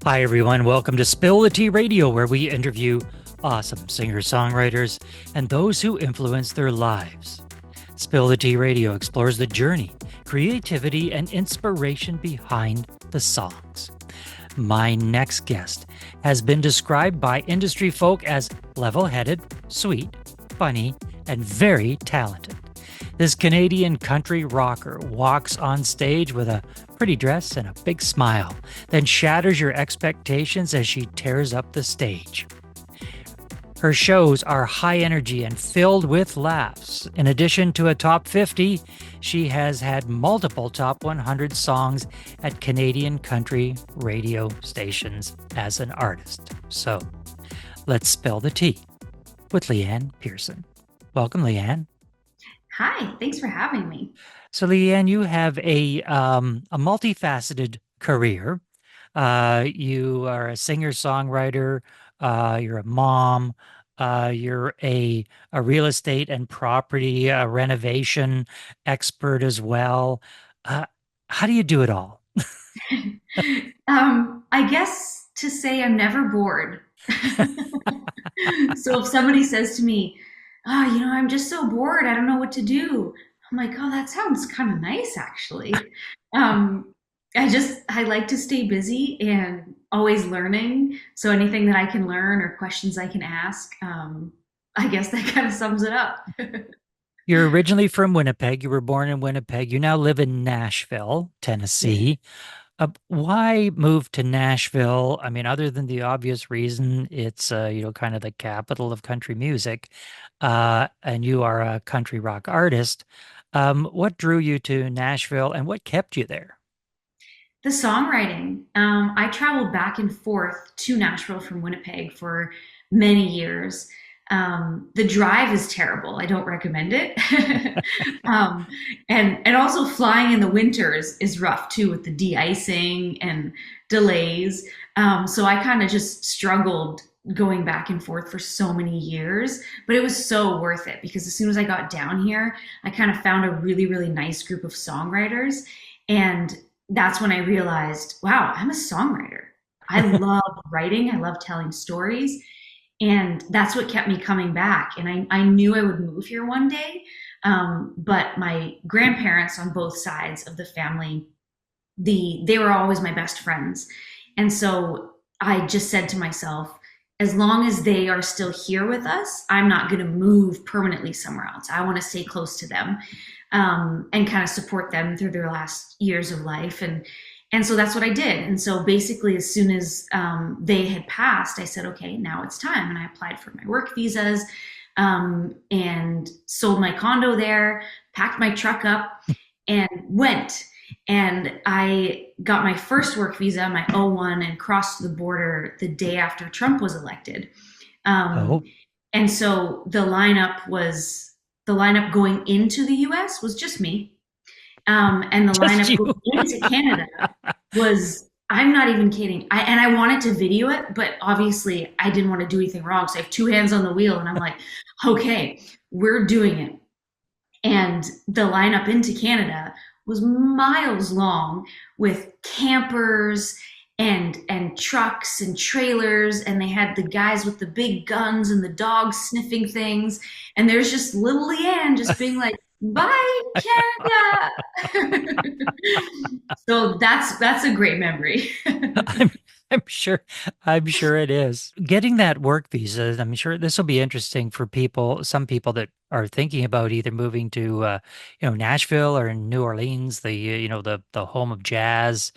Hi, everyone. Welcome to Spill the Tea Radio, where we interview awesome singer-songwriters and those who influence their lives. Spill the Tea Radio explores the journey, creativity, and inspiration behind the songs. My next guest has been described by industry folk as level-headed, sweet, funny, and very talented. This Canadian country rocker walks on stage with a pretty dress and a big smile, then shatters your expectations as she tears up the stage. Her shows are high energy and filled with laughs. In addition to a top 50, she has had multiple top 100 songs at Canadian country radio stations as an artist. So, let's spill the tea with Leanne Pearson. Welcome, Leanne. Hi, thanks for having me. So, Leanne, you have a multifaceted career. You are a singer-songwriter. You're a mom. You're a real estate and property renovation expert as well. How do you do it all? I guess to say I'm never bored. So if somebody says to me, "Oh, I'm just so bored. I don't know what to do." I'm like, "Oh, that sounds kind of nice, actually." Um, I like to stay busy and always learning. So anything that I can learn or questions I can ask, I guess that kind of sums it up. You're originally from Winnipeg. You were born in Winnipeg. You now live in Nashville, Yeah. Tennessee. Why move to Nashville? I mean, other than the obvious reason it's kind of the capital of country music, and you are a country rock artist. What drew you to Nashville and what kept you there? The songwriting. I traveled back and forth to Nashville from Winnipeg for many years. The drive is terrible. I don't recommend it. um, and also flying in the winters is rough too with the de-icing and delays. So I kind of just struggled going back and forth for so many years, but it was so worth it because as soon as I got down here, I kind of found a really, really nice group of songwriters. And that's when I realized, wow, I'm a songwriter. I love writing. I love telling stories. And that's what kept me coming back. And I knew I would move here one day. But my grandparents on both sides of the family, they were always my best friends. And so I just said to myself, as long as they are still here with us, I'm not going to move permanently somewhere else. I want to stay close to them, and kind of support them through their last years of life. And so that's what I did. And so basically, as soon as they had passed, I said, okay, now it's time. And I applied for my work visas, and sold my condo there, packed my truck up, and went. And I got my first work visa, my O1, and crossed the border the day after Trump was elected. Um, Oh, and so the lineup going into the US was just me. And the just lineup you. going into Canada was, I'm not even kidding. I wanted to video it, but obviously I didn't want to do anything wrong. So I have two hands on the wheel and I'm like, okay, we're doing it. And the lineup into Canada was miles long with campers and trucks and trailers, and they had the guys with the big guns and the dogs sniffing things, and there's just little Leanne just being like, "Bye, Canada." So that's a great memory. I'm I'm sure I'm sure it is. Getting that work visa, I'm sure this will be interesting for some people that are thinking about either moving to Nashville or New Orleans, the home of jazz,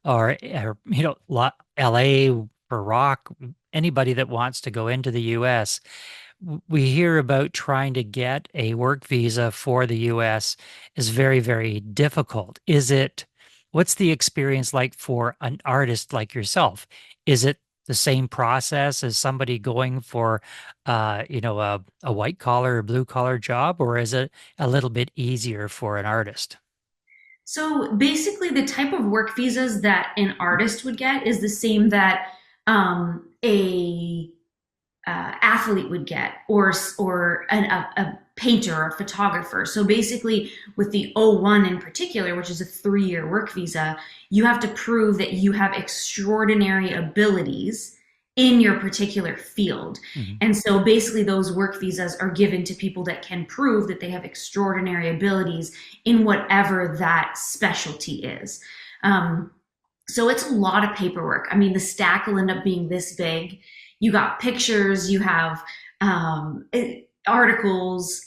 or LA for rock, anybody that wants to go into the US. We hear about trying to get a work visa for the US is very, very difficult. What's the experience like for an artist like yourself? Is it the same process as somebody going for, a white collar or blue collar job, or is it a little bit easier for an artist? So basically, the type of work visas that an artist would get is the same that a athlete would get, or painter or photographer. So basically, with the O1 in particular, which is a 3-year work visa, you have to prove that you have extraordinary abilities in your particular field. Mhm. And so basically, those work visas are given to people that can prove that they have extraordinary abilities in whatever that specialty is. Um, so it's a lot of paperwork. I mean, the stack will end up being this big. You got pictures, you have articles,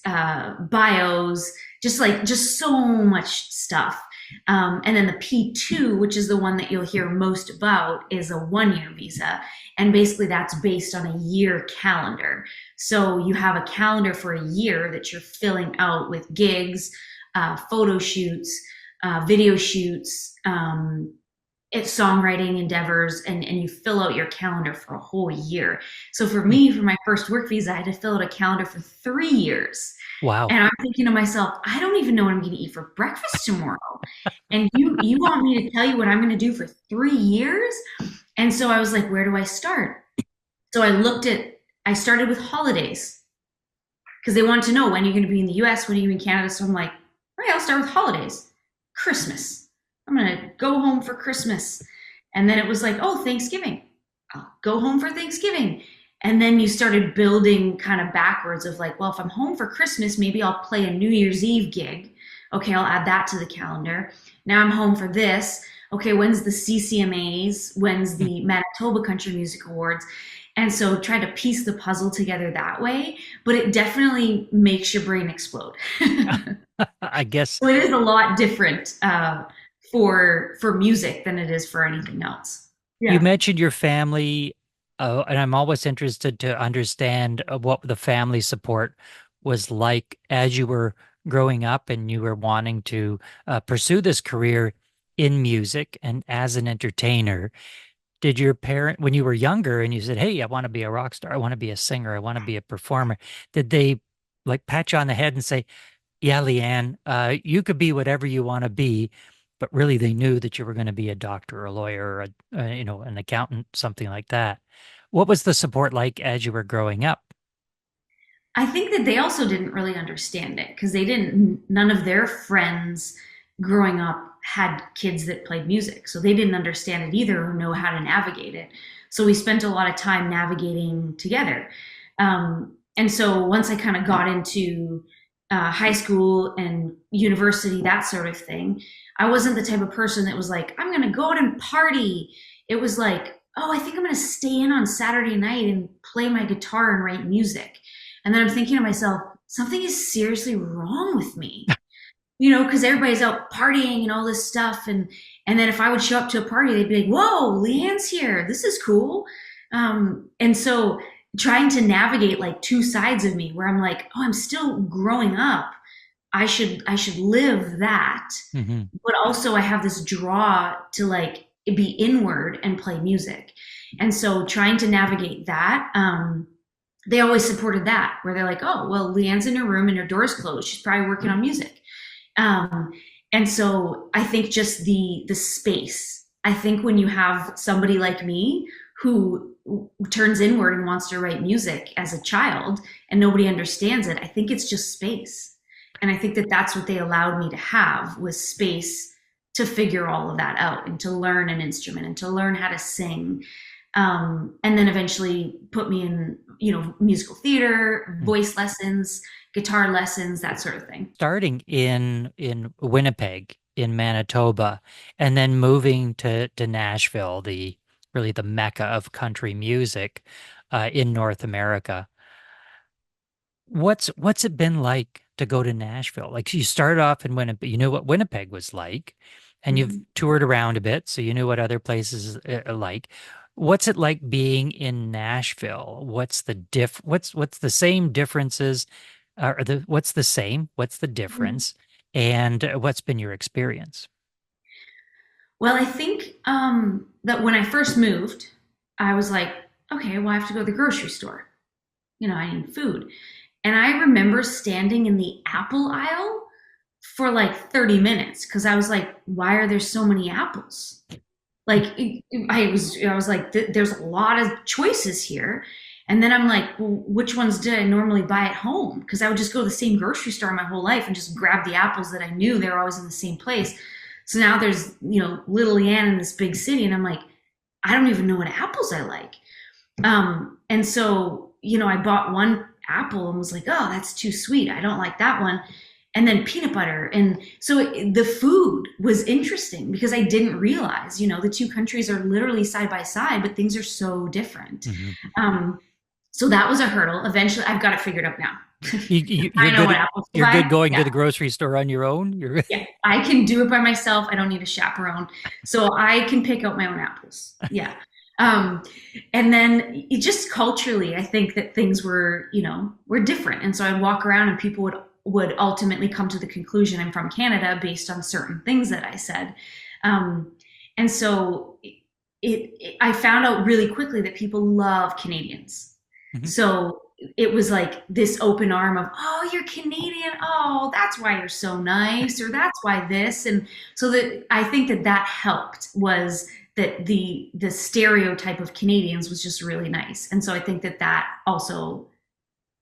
bios, just so much stuff. And then the P2, which is the one that you'll hear most about, is a 1-year visa. And basically, that's based on a year calendar. So you have a calendar for a year that you're filling out with gigs, photo shoots, video shoots, it's songwriting endeavors, and you fill out your calendar for a whole year. So for me, for my first work visa, I had to fill out a calendar for 3 years. Wow. And I'm thinking to myself, I don't even know what I'm going to eat for breakfast tomorrow. And you want me to tell you what I'm going to do for 3 years? And so I was like, where do I start? So I started with holidays because they wanted to know when you're going to be in the US, when are you in Canada. So I'm like, all right, I'll start with holidays. Christmas. I'm going to go home for Christmas. And then it was like, oh, Thanksgiving. I'll go home for Thanksgiving. And then you started building kind of backwards of like, well, if I'm home for Christmas, maybe I'll play a New Year's Eve gig. Okay, I'll add that to the calendar. Now I'm home for this. Okay, when's the CCMAs? When's the Manitoba Country Music Awards? And so try to piece the puzzle together that way, but it definitely makes your brain explode. I guess So it is a lot different for music than it is for anything else. you Yeah. mentioned your family, and I'm always interested to understand what the family support was like as you were growing up and you were wanting to pursue this career in music and as an entertainer. Did your parent, when you were younger and you said, "Hey, I want to be a rock star, I want to be a singer, I want to be a performer," did they like pat you on the head and say, "Yeah, Leanne, you could be whatever you want to be," but really they knew that you were going to be a doctor or a lawyer or an accountant, something like that. What was the support like as you were growing up? I think that they also didn't really understand it because none of their friends growing up had kids that played music. So they didn't understand it either or know how to navigate it. So we spent a lot of time navigating together. And so once I kind of got into high school and university, that sort of thing, I wasn't the type of person that was like, I'm going to go out and party. It was like, oh, I think I'm going to stay in on Saturday night and play my guitar and write music. And then I'm thinking to myself, something is seriously wrong with me, because everybody's out partying and all this stuff. And then if I would show up to a party, they'd be like, whoa, Leanne's here. This is cool. And so trying to navigate like two sides of me where I'm like, oh, I'm still growing up. I should live that. Hmm. But also I have this draw to like be inward and play music. And so trying to navigate that, they always supported that where they're like, oh, well, Leanne's in her room and her door's closed. She's probably working on music. Um, and so I think just the space, I think when you have somebody like me who turns inward and wants to write music as a child and nobody understands it, I think it's just space. And I think that that's what they allowed me to have was space to figure all of that out and to learn an instrument and to learn how to sing. And then eventually put me in, musical theater, voice lessons, guitar lessons, that sort of thing. Starting in Winnipeg, in Manitoba, and then moving to Nashville, the really the mecca of country music in North America. What's it been like to go to Nashville? Like you started off in Winnipeg, you knew what Winnipeg was like, and you've Mhm. toured around a bit, so you knew what other places are like. What's it like being in Nashville? What's the same differences, what's the same? What's the difference? And what's been your experience? Well, I think that when I first moved, I was like, okay, well, I have to go to the grocery store. I need food. And I remember standing in the apple aisle for like 30 minutes because I was like, why are there so many apples? Like I was like, there's a lot of choices here. And then I'm like, well, which ones did I normally buy at home? Because I would just go to the same grocery store my whole life and just grab the apples that I knew they were always in the same place. So now there's, little Leanne in this big city, and I'm like, I don't even know what apples I like. And so, I bought one apple and was like, oh, that's too sweet. I don't like that one. And then peanut butter. And so the food was interesting because I didn't realize, the two countries are literally side by side, but things are so different. Hmm. So that was a hurdle. Eventually, I've got it figured out now. You're I know good. what apples to You're buy. good going to Yeah. the grocery store on your own. You're Yeah. I can do it by myself. I don't need a chaperone. So I can pick out my own apples. Yeah. Um, and then just culturally, I think that things were different. And so I'd walk around and people would ultimately come to the conclusion I'm from Canada based on certain things that I said. Um, and so I found out really quickly that people love Canadians. Mhm. So it was like this open arm of, oh, you're Canadian. Oh, that's why you're so nice, or that's why this. And so that I think that helped, was that the stereotype of Canadians was just really nice. And so I think that also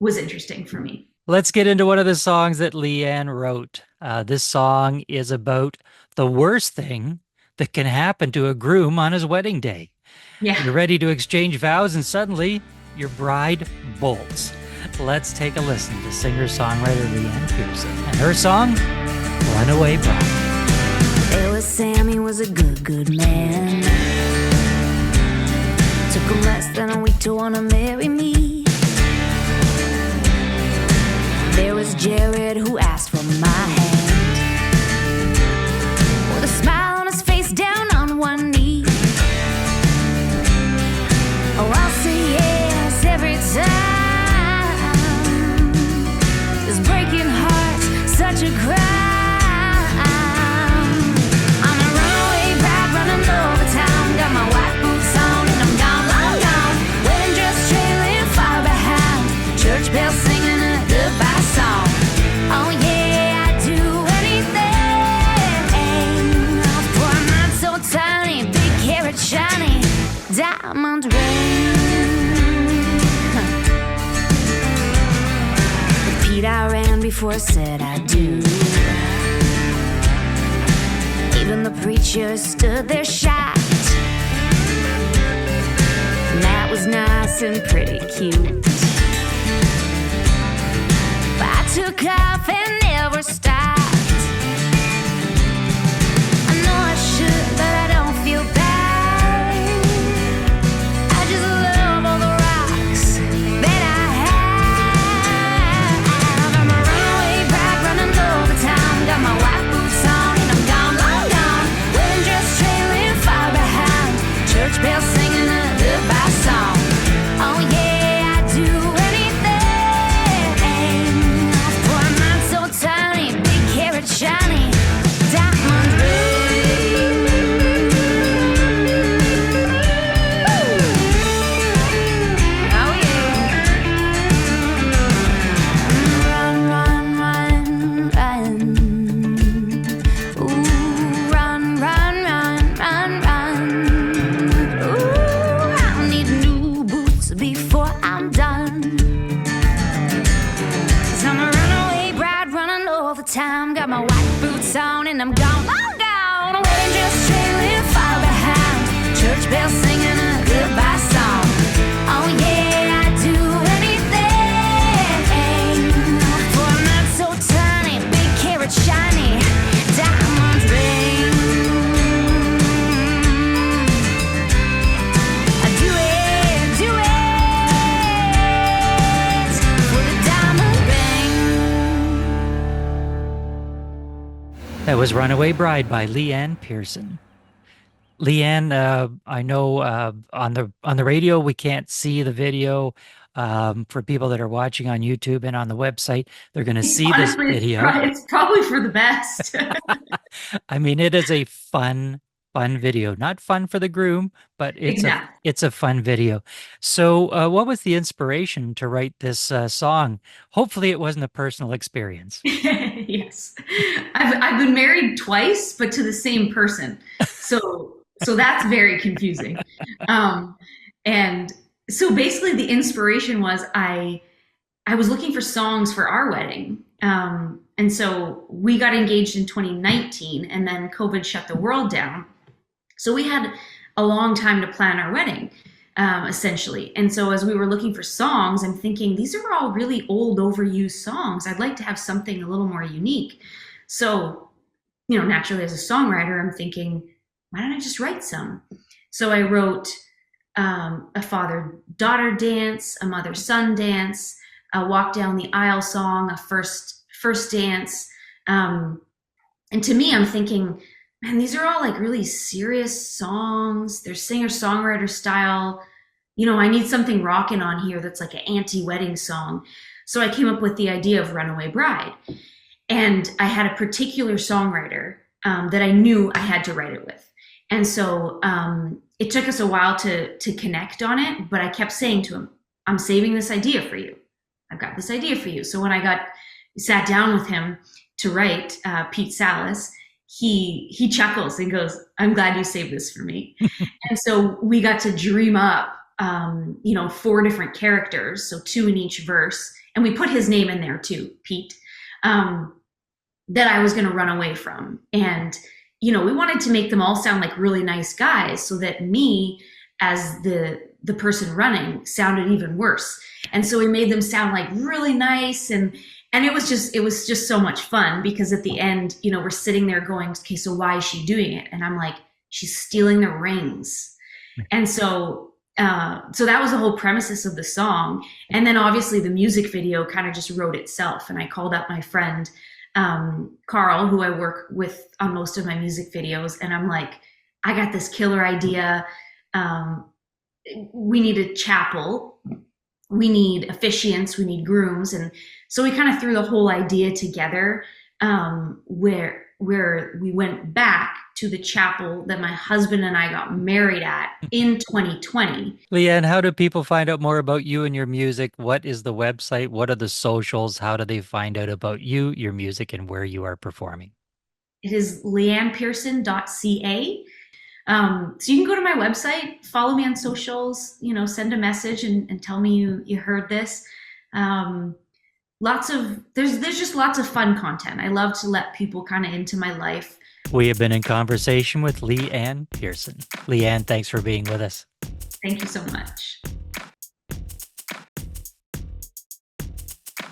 was interesting for me. Let's get into one of the songs that Leanne wrote. This song is about the worst thing that can happen to a groom on his wedding day. Yeah. You're ready to exchange vows, and suddenly your bride bolts. Let's take a listen to singer-songwriter Leanne Pearson and her song, Runaway Bride. There was Sam, he was a good, good man. Took him less than a week to wanna marry me. There was Jared, who asked for my hand, with a smile on his face, down on one knee. Oh, I'll say yes every time. This breaking heart's such a crime. I'm a runaway bride running over town. Got my white boots on and I'm gone, long gone. Wedding dress trailing far behind. Church bells singing a goodbye song. Oh yeah, I'd do anything for a mind so tiny, big carrot shiny, diamond ring. With Pete I ran before I said I do. Even the preacher stood there shocked. And that was nice and pretty cute. But I took off and never stopped. I know I should, but I don't feel bad. I just love all the rocks that I have. I'm a runaway bride running over town. Got my white boots on and I'm gone, long gone. Wedding dress trailing far behind. Church bells singing a goodbye song. Oh yeah, I'd do anything for a mind so tiny, big carrot shiny, diamond ring. Oh yeah. Run, run, run, run. Ooh, run, run, run, run, run. Ooh, I need new boots before I'm done. 'Cause I'm a runaway bride running over time. Got my white boots on and I'm gone, long gone. Wedding dress trailing far behind. Church bells singing a goodbye song. Oh yeah, I'd do anything for a not so tiny, big carrot shiny, diamond ring. I do it for the diamond ring. That was Runaway Bride by Leanne Pearson. Leanne, I know on the radio we can't see the video. For people that are watching on YouTube and on the website, they're going to see this Honestly, video. it's probably for the best. I mean, it is a fun video. Not fun for the groom, but Exactly. it's a fun video. So, what was the inspiration to write this song? Hopefully, it wasn't a personal experience. Yes. I've been married twice, but to the same person. So that's very confusing. And So basically, the inspiration was I was looking for songs for our wedding. And so we got engaged in 2019, and then COVID shut the world down. So we had a long time to plan our wedding, essentially. And so as we were looking for songs, I'm thinking these are all really old, overused songs. I'd like to have something a little more unique. So, naturally as a songwriter, I'm thinking, why don't I just write some? So I wrote a father-daughter dance, a mother-son dance, a walk down the aisle song, a first dance. And to me, I'm thinking, man, these are all like really serious songs. They're singer-songwriter style. I need something rocking on here that's like an anti-wedding song. So I came up with the idea of Runaway Bride. And I had a particular songwriter that I knew I had to write it with. And so it took us a while to connect on it, but I kept saying to him, I'm saving this idea for you. I've got this idea for you. So when I sat down with him to write Pete Salas, he chuckles and goes, I'm glad you saved this for me. And so we got to dream up, 4 different characters, so 2 in each verse. And we put his name in there too, Pete, that I was going to run away from. And, we wanted to make them all sound like really nice guys so that me as the person running sounded even worse. And so we made them sound like really nice. And it was just so much fun because at the end, we're sitting there going, okay, so why is she doing it? And I'm like, she's stealing the rings. And so that was the whole premises of the song. And then obviously the music video kind of just wrote itself. And I called up my friend, Carl, who I work with on most of my music videos. And I'm like, I got this killer idea. We need a chapel. We need officiants. We need grooms. And so we kind of threw the whole idea together, where we went back to the chapel that my husband and I got married at in 2020. Leanne, how do people find out more about you and your music? What is the website? What are the socials? How do they find out about you, your music, and where you are performing? It is leannepearson.ca. So you can go to my website, follow me on socials, send a message and tell me you heard this. There's just lots of fun content. I love to let people kind of into my life. We have been in conversation with Leanne Pearson. Leanne, thanks for being with us. Thank you so much.